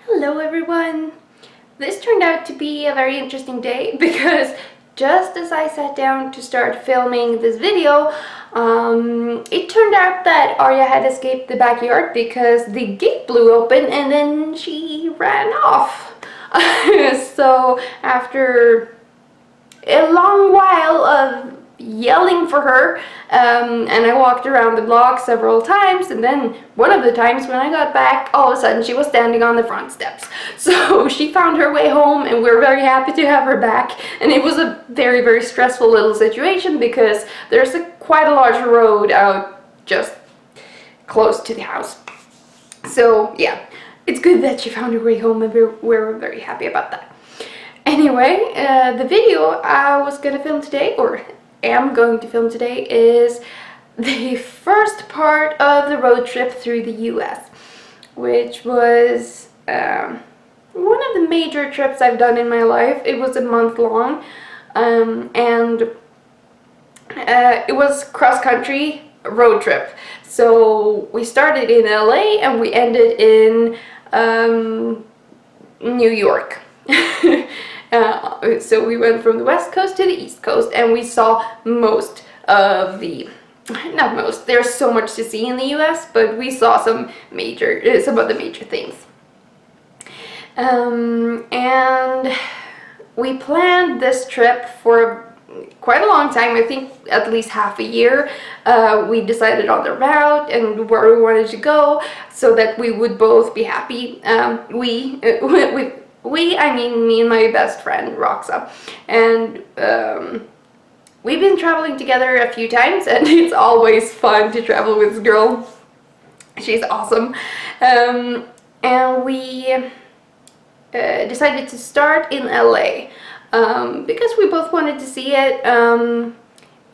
Hello everyone! This turned out to be a very interesting day because just as I sat down to start filming this video, it turned out that Arya had escaped the backyard because the gate blew open and then she ran off. So after a long while of yelling for her, and I walked around the block several times, and then one of the times when I got back, all of a sudden she was standing on the front steps. So she found her way home and we're very happy to have her back. And it was a very stressful little situation because there's quite a large road out just close to the house. So yeah, it's good that she found her way home and we're very happy about that. Anyway, the video I was gonna film today, or am going to film today, is the first part of the road trip through the US, which was one of the major trips I've done in my life. It was a month long, and it was cross-country road trip. So we started in LA and we ended in New York. So we went from the west coast to the east coast and we saw most of the, not most, there's so much to see in the US, but we saw some of the major things. And we planned this trip for quite a long time, I think at least half a year. We decided on the route and where we wanted to go so that we would both be happy. I mean me and my best friend, Roxa. And we've been traveling together a few times and it's always fun to travel with this girl. She's awesome. And we decided to start in LA because we both wanted to see it.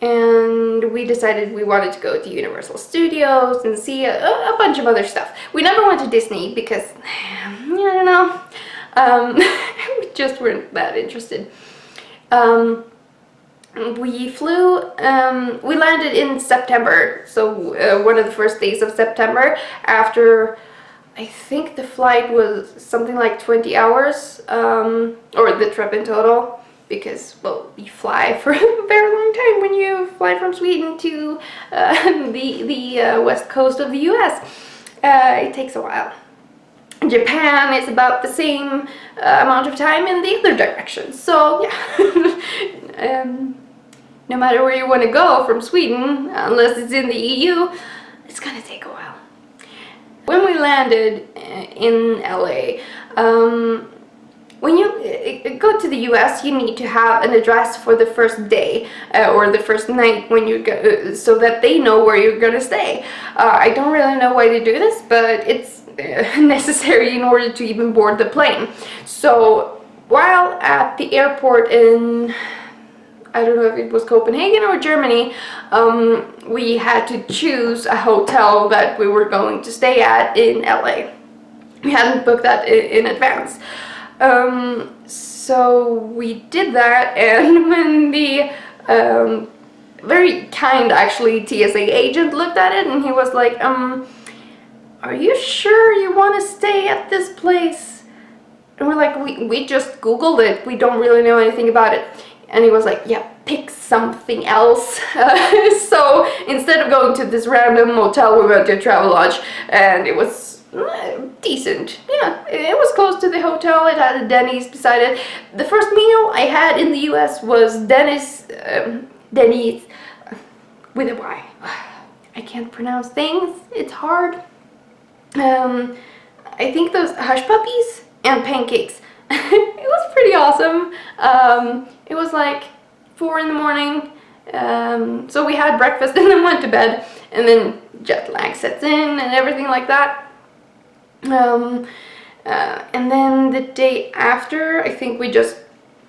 And we decided we wanted to go to Universal Studios and see a bunch of other stuff. We never went to Disney because, I don't know. We just weren't that interested. We flew, we landed in September, so one of the first days of September, after I think the flight was something like 20 hours, or the trip in total, because, well, you fly for a very long time when you fly from Sweden to the west coast of the US. It takes a while. Japan is about the same amount of time in the other direction. So yeah, no matter where you want to go from Sweden, unless it's in the EU, it's gonna take a while. When we landed in LA, when you go to the US, you need to have an address for the first day or the first night when you go, so that they know where you're gonna stay. I don't really know why they do this, but it's necessary in order to even board the plane. So while at the airport in, I don't know if it was Copenhagen or Germany, we had to choose a hotel that we were going to stay at in LA. We hadn't booked that in advance. So we did that, and when the very kind, actually, TSA agent looked at it and he was like, are you sure you want to stay at this place? And we're like, we just Googled it. We don't really know anything about it. And he was like, yeah, pick something else. So instead of going to this random motel, we went to a Travelodge, and it was decent. Yeah, it was close to the hotel. It had a Denny's beside it. The first meal I had in the US was Denny's with a Y. I can't pronounce things. It's hard. I think those hush puppies and pancakes. It was pretty awesome. It was like 4 in the morning, so we had breakfast and then went to bed, and then jet lag sets in and everything like that. And then the day after, I think we just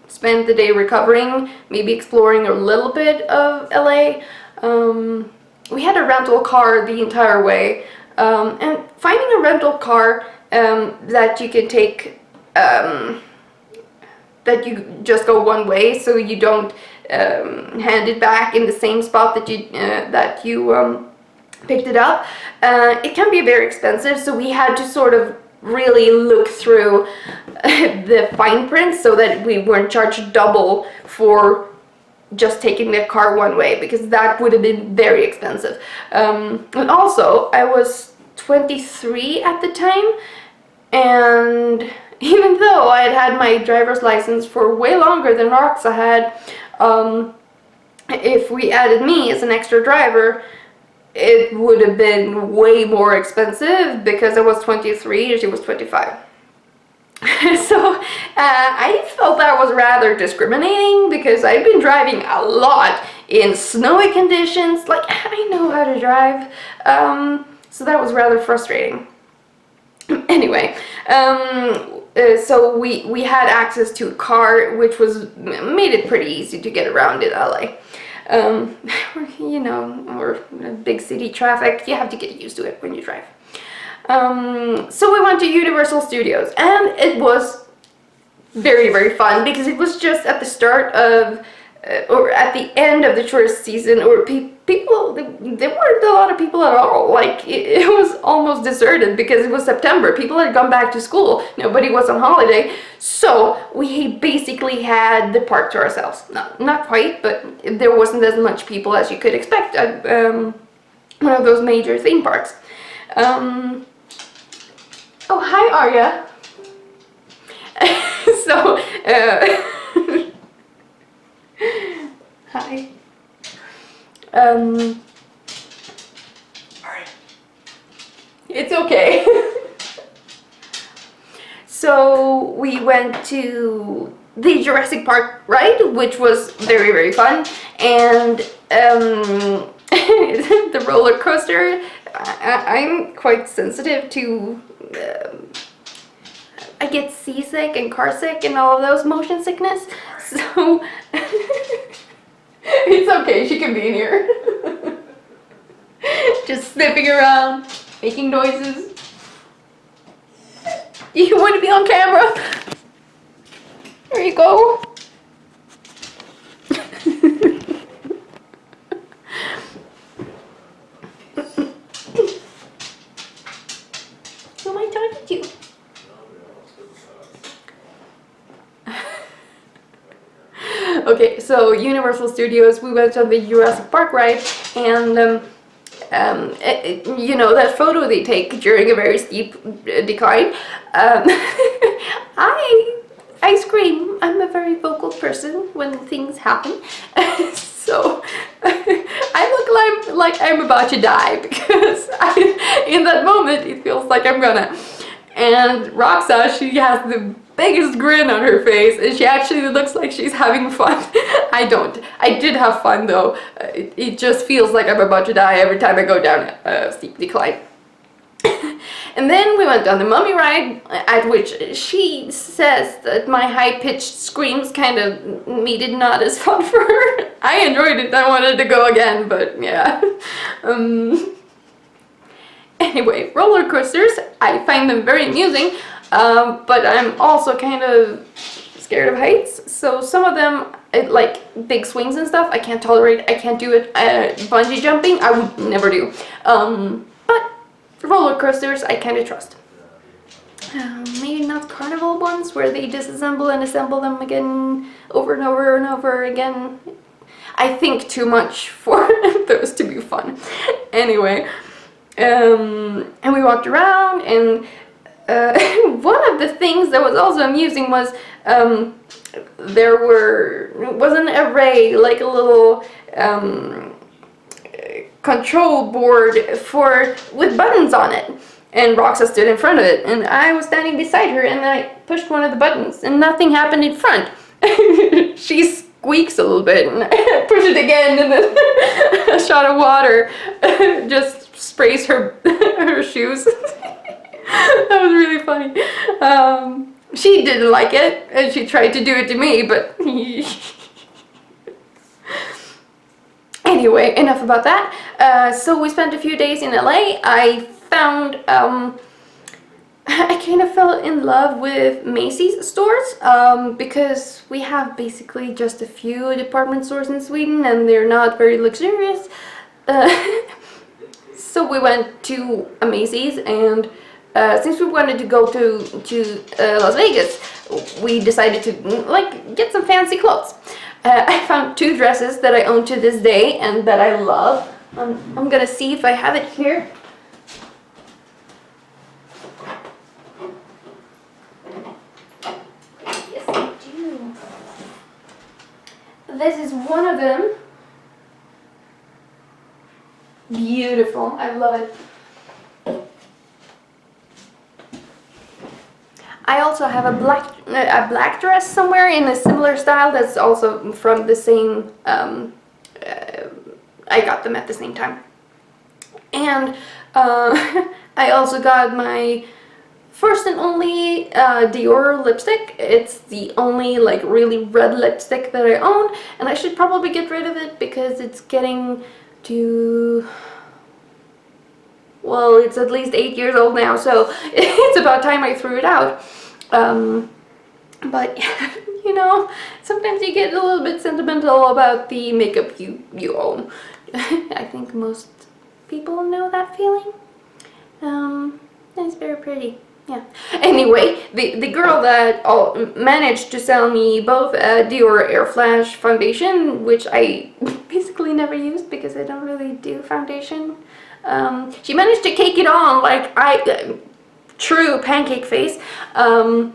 spent the day recovering, maybe exploring a little bit of LA. We had a rental car the entire way. And finding a rental car that you can take, that you just go one way, so you don't hand it back in the same spot that you picked it up, it can be very expensive. So we had to sort of really look through the fine print so that we weren't charged double for just taking the car one way, because that would have been very expensive. And also, I was 23 at the time, and even though I had had my driver's license for way longer than Roxa had, if we added me as an extra driver, it would have been way more expensive because I was 23 and she was 25. So I felt that was rather discriminating, because I've been driving a lot in snowy conditions. Like, I know how to drive, so that was rather frustrating. Anyway, so we had access to a car, which made it pretty easy to get around in LA. You know, or big city traffic, you have to get used to it when you drive. So we went to Universal Studios, and it was very, very fun, because it was just at the start of, or at the end of the tourist season, or people, there weren't a lot of people at all. Like, it was almost deserted because it was September. People had gone back to school. Nobody was on holiday. So we basically had the park to ourselves. Not quite, but there wasn't as much people as you could expect at one of those major theme parks. Oh, hi, Arya. So, hi. It's okay. So we went to the Jurassic Park ride, which was very, very fun, and the roller coaster. I'm quite sensitive to. I get seasick and car sick and all of those, motion sickness. So it's okay. She can be in here. Just sniffing around, making noises. You want to be on camera? There you go. Who am I talking to? Okay, so Universal Studios, we went on the Jurassic Park ride, and you know, that photo they take during a very steep decline. I scream. I'm a very vocal person when things happen. So I look like I'm about to die, because in that moment it feels like I'm gonna. And Roxa, she has the biggest grin on her face, and she actually looks like she's having fun. I don't. I did have fun though. It just feels like I'm about to die every time I go down a steep decline. And then we went on the Mummy ride, at which she says that my high-pitched screams kind of made it not as fun for her. I enjoyed it. I wanted to go again, but yeah. Anyway, roller coasters, I find them very amusing, but I'm also kind of scared of heights. So some of them, like big swings and stuff, I can't tolerate. I can't do it. Bungee jumping, I would never do. But roller coasters, I kind of trust. Maybe not carnival ones where they disassemble and assemble them again over and over and over again. I think too much for those to be fun. Anyway. And we walked around, and one of the things that was also amusing was there was an array, like a little control board with buttons on it, and Roxa stood in front of it, and I was standing beside her, and I pushed one of the buttons, and nothing happened in front. She squeaks a little bit, and I push it again, and then a shot of water just sprays her shoes. That was really funny. She didn't like it, and she tried to do it to me, but anyway, enough about that. So we spent a few days in LA. I found I kind of fell in love with Macy's stores, because we have basically just a few department stores in Sweden, and they're not very luxurious. So we went to a Macy's, and since we wanted to go to Las Vegas, we decided to like get some fancy clothes. I found 2 dresses that I own to this day and that I love. I'm gonna see if I have it here. Yes, I do. This is one of them. Beautiful. I love it. I also have a black dress somewhere in a similar style that's also from the same, I got them at the same time. And I also got my first and only Dior lipstick. It's the only like really red lipstick that I own, and I should probably get rid of it because it's getting to, well, it's at least 8 years old now, so it's about time I threw it out. But you know, sometimes you get a little bit sentimental about the makeup you own. I think most people know that feeling. It's very pretty. Yeah. Anyway, the girl that managed to sell me both a Dior Air Flash foundation, which I basically never used because I don't really do foundation. She managed to cake it on like true pancake face, and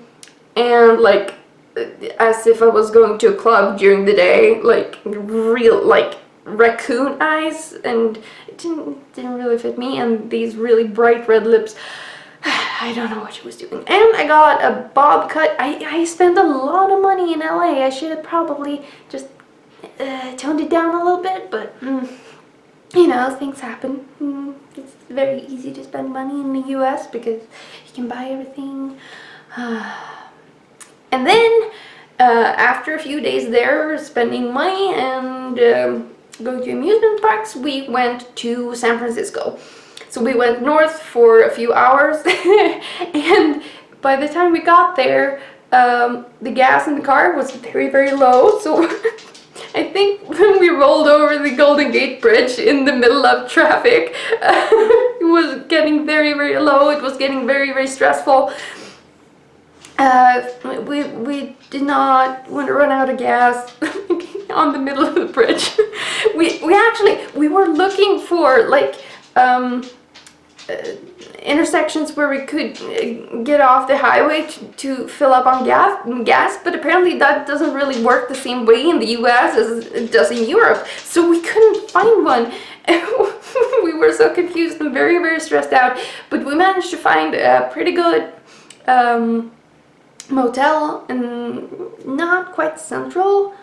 like as if I was going to a club during the day, like real like raccoon eyes, and it didn't really fit me, and these really bright red lips. I don't know what she was doing. And I got a bob cut. I spent a lot of money in LA. I should have probably just toned it down a little bit, but you know, things happen. It's very easy to spend money in the US because you can buy everything. And then after a few days there spending money and going to amusement parks, we went to San Francisco. So we went north for a few hours, and by the time we got there, the gas in the car was very, very low. So I think when we rolled over the Golden Gate Bridge in the middle of traffic, it was getting very, very low. It was getting very, very stressful. We did not want to run out of gas on the middle of the bridge. We were looking for like intersections where we could get off the highway to fill up on gas, but apparently that doesn't really work the same way in the US as it does in Europe, so we couldn't find one. We were so confused and very, very stressed out, but we managed to find a pretty good motel in not quite central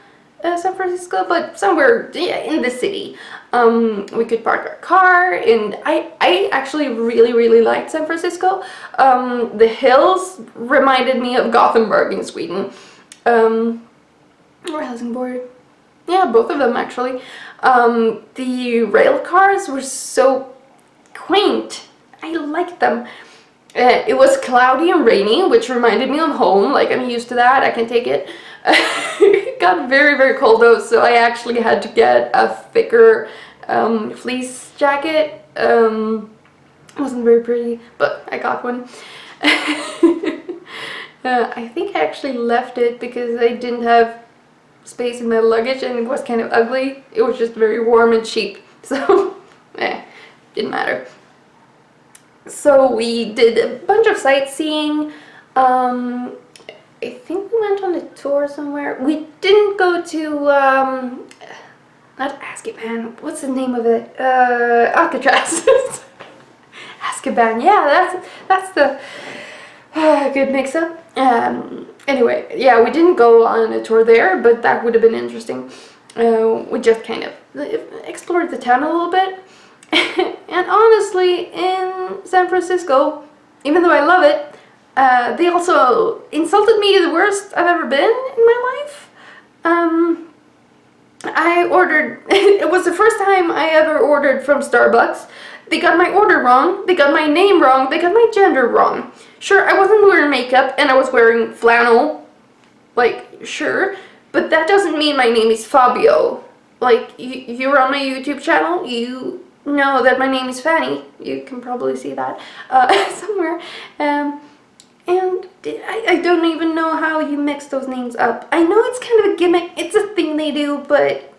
San Francisco, but somewhere in the city. We could park our car, and I actually really, really liked San Francisco. The hills reminded me of Gothenburg in Sweden, or Helsingborg. Yeah, both of them actually. The rail cars were so quaint. I liked them. It was cloudy and rainy, which reminded me of home. Like, I'm used to that. I can take it. It got very, very cold though, so I actually had to get a thicker fleece jacket. It wasn't very pretty, but I got one. I think I actually left it because I didn't have space in my luggage and it was kind of ugly. It was just very warm and cheap, so didn't matter. So we did a bunch of sightseeing. I think we went on a tour somewhere. We didn't go to, not Azkaban, what's the name of it? Alcatraz. Azkaban, yeah, that's the good mix-up. Anyway, yeah, we didn't go on a tour there, but that would have been interesting. We just kind of explored the town a little bit. And honestly, in San Francisco, even though I love it, they also insulted me the worst I've ever been in my life. I ordered, it was the first time I ever ordered from Starbucks. They got my order wrong, they got my name wrong, they got my gender wrong. Sure, I wasn't wearing makeup and I was wearing flannel, like, sure, but that doesn't mean my name is Fabio. Like, you're on my YouTube channel, you know that my name is Fanny. You can probably see that somewhere. And I don't even know how you mix those names up. I know it's kind of a gimmick, it's a thing they do, but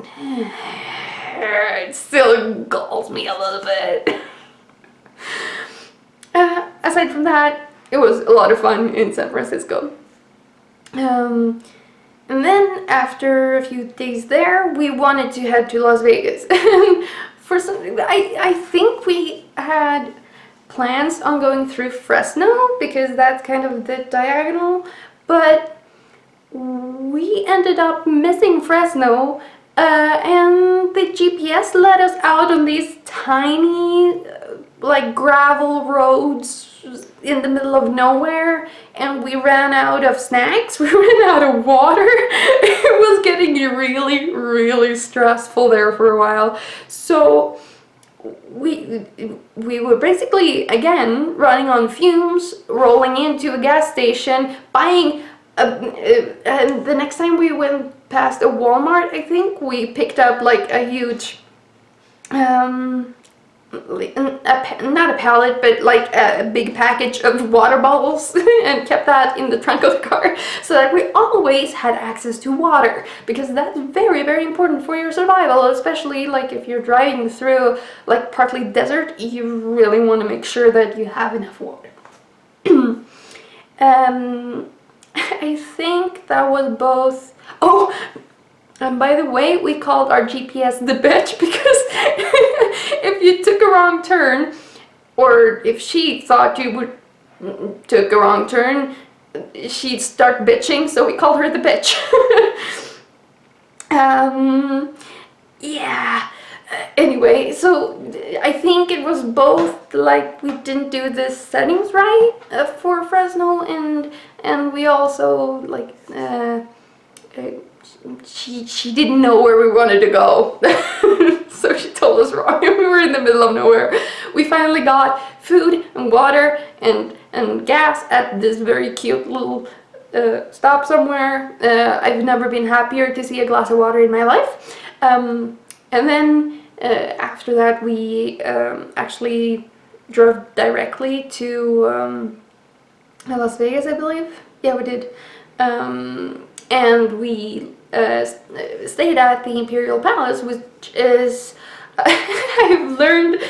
it still galls me a little bit. Aside from that, it was a lot of fun in San Francisco. And then after a few days there, we wanted to head to Las Vegas. For something, I think we had plans on going through Fresno because that's kind of the diagonal, but we ended up missing Fresno, and the GPS led us out on these tiny like gravel roads in the middle of nowhere, and we ran out of snacks, we ran out of water. It was getting really stressful there for a while, so we were basically, again, running on fumes, rolling into a gas station, buying and the next time we went past a Walmart, I think, we picked up like a huge not a pallet, but like a big package of water bottles and kept that in the trunk of the car so that we always had access to water, because that's very important for your survival, especially like if you're driving through like partly desert. You really want to make sure that you have enough water. I think that was both. Oh, and by the way, we called our GPS the bitch because if you took a wrong turn, or if she thought you would took a wrong turn, she'd start bitching, so we called her the bitch. Yeah. Anyway, so I think it was both like we didn't do the settings right for Fresno, and we also like she didn't know where we wanted to go. So she told us wrong, and we were in the middle of nowhere. We finally got food and water and gas at this very cute little stop somewhere. I've never been happier to see a glass of water in my life. And then after that we actually drove directly to Las Vegas, I believe. Yeah, we did. And we stayed at the Imperial Palace, which is, I've learned,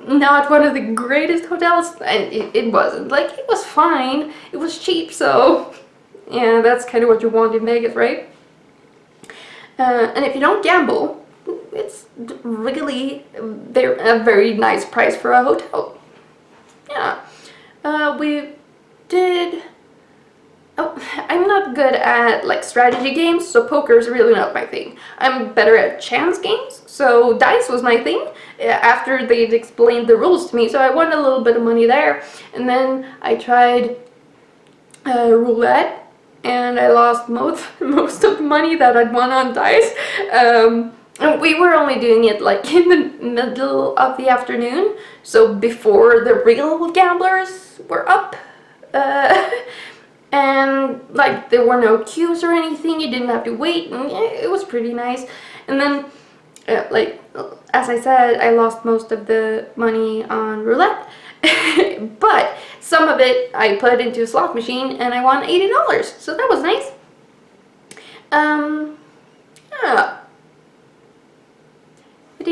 not one of the greatest hotels, and it wasn't. Like, it was fine, it was cheap, so yeah, that's kind of what you want in Vegas, right? And if you don't gamble, it's really a very nice price for a hotel. Yeah. We did... Oh, I'm not good at like strategy games, so poker is really not my thing. I'm better at chance games, so dice was my thing after they'd explained the rules to me, so I won a little bit of money there. And then I tried roulette, and I lost most of the money that I'd won on dice. And we were only doing it like in the middle of the afternoon, so before the real gamblers were up. And like there were no queues or anything, you didn't have to wait, and it was pretty nice. And then like as I said, I lost most of the money on roulette, but some of it I put into a slot machine and I won $80, so that was nice. Yeah. What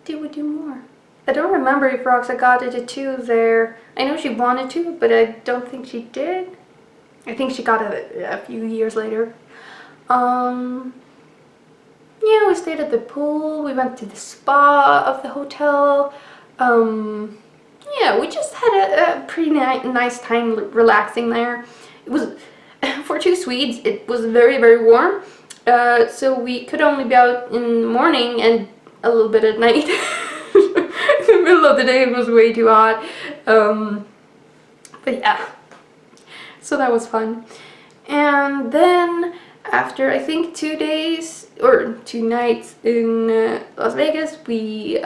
did we do more? I don't remember if Roxa got a tattoo there. I know she wanted to, but I don't think she did. I think she got it a few years later. Yeah, we stayed at the pool. We went to the spa of the hotel. Yeah, we just had a pretty nice time relaxing there. It was, for two Swedes, it was very warm. So we could only be out in the morning and a little bit at night. In the middle of the day it was way too hot, but yeah, so that was fun. And then after I think 2 days or 2 nights in Las Vegas, we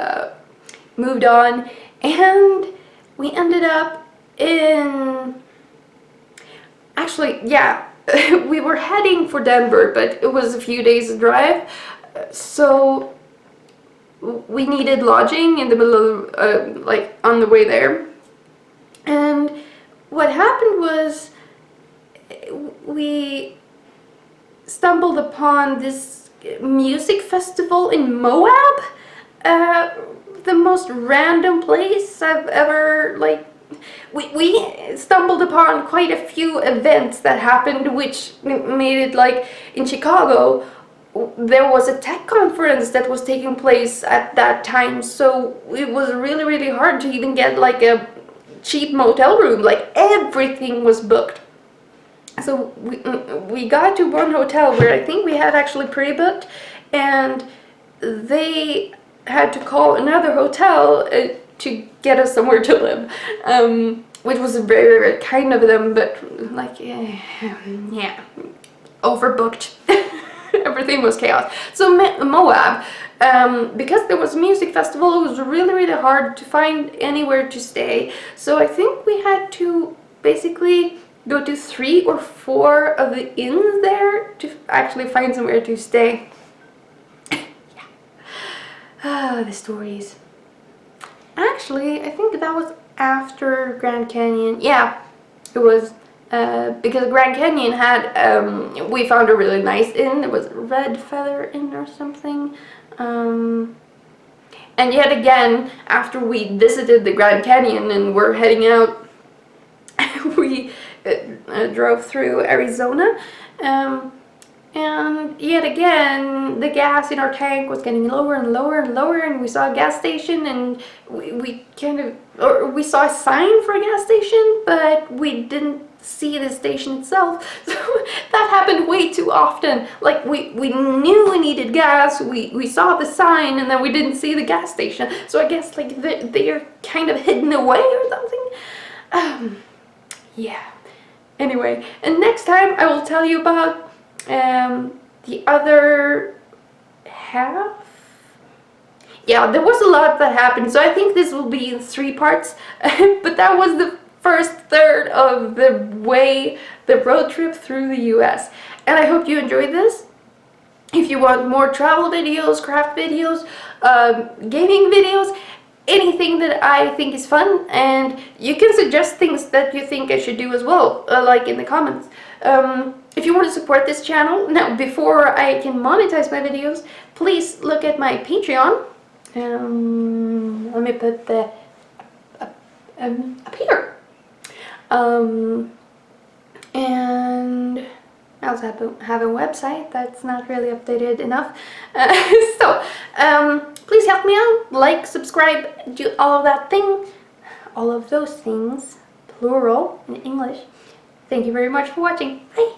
moved on, and we ended up in, actually, yeah, we were heading for Denver, but it was a few days drive, so we needed lodging in the middle of, like, on the way there. And what happened was we stumbled upon this music festival in Moab. The most random place I've ever, like, we stumbled upon quite a few events that happened, which made it, like, in Chicago there was a tech conference that was taking place at that time, so it was really, really hard to even get, like, a cheap motel room. Like, everything was booked. So we got to one hotel where I think we had actually pre-booked, and they had to call another hotel to get us somewhere to live, which was very, very kind of them, but, like, yeah, overbooked. Everything was chaos. So Moab, because there was a music festival, it was really, really hard to find anywhere to stay. So I think we had to basically go to 3 or 4 of the inns there to actually find somewhere to stay. Yeah. The stories. Actually, I think that was after Grand Canyon. Yeah, it was. Because Grand Canyon had, we found a really nice inn. It was Red Feather Inn or something. And yet again, after we visited the Grand Canyon and were heading out, we drove through Arizona. And yet again, the gas in our tank was getting lower and lower and lower, and we saw a gas station, and we we saw a sign for a gas station, but we didn't see the station itself. So that happened way too often. Like, we knew we needed gas, we saw the sign, and then we didn't see the gas station. So I guess, like, they're kind of hidden away or something. Yeah. Anyway, and next time I will tell you about the other half. Yeah, there was a lot that happened, so I think this will be in 3 parts. But that was the first third of the road trip through the US. And I hope you enjoyed this. If you want more travel videos, craft videos, gaming videos, anything that I think is fun, and you can suggest things that you think I should do as well, like in the comments. If you want to support this channel, now before I can monetize my videos, please look at my Patreon. Let me put the up here. And I also have a website that's not really updated enough. So please help me out, like, subscribe, do all of that thing, all of those things, plural in English. Thank you very much for watching. Bye.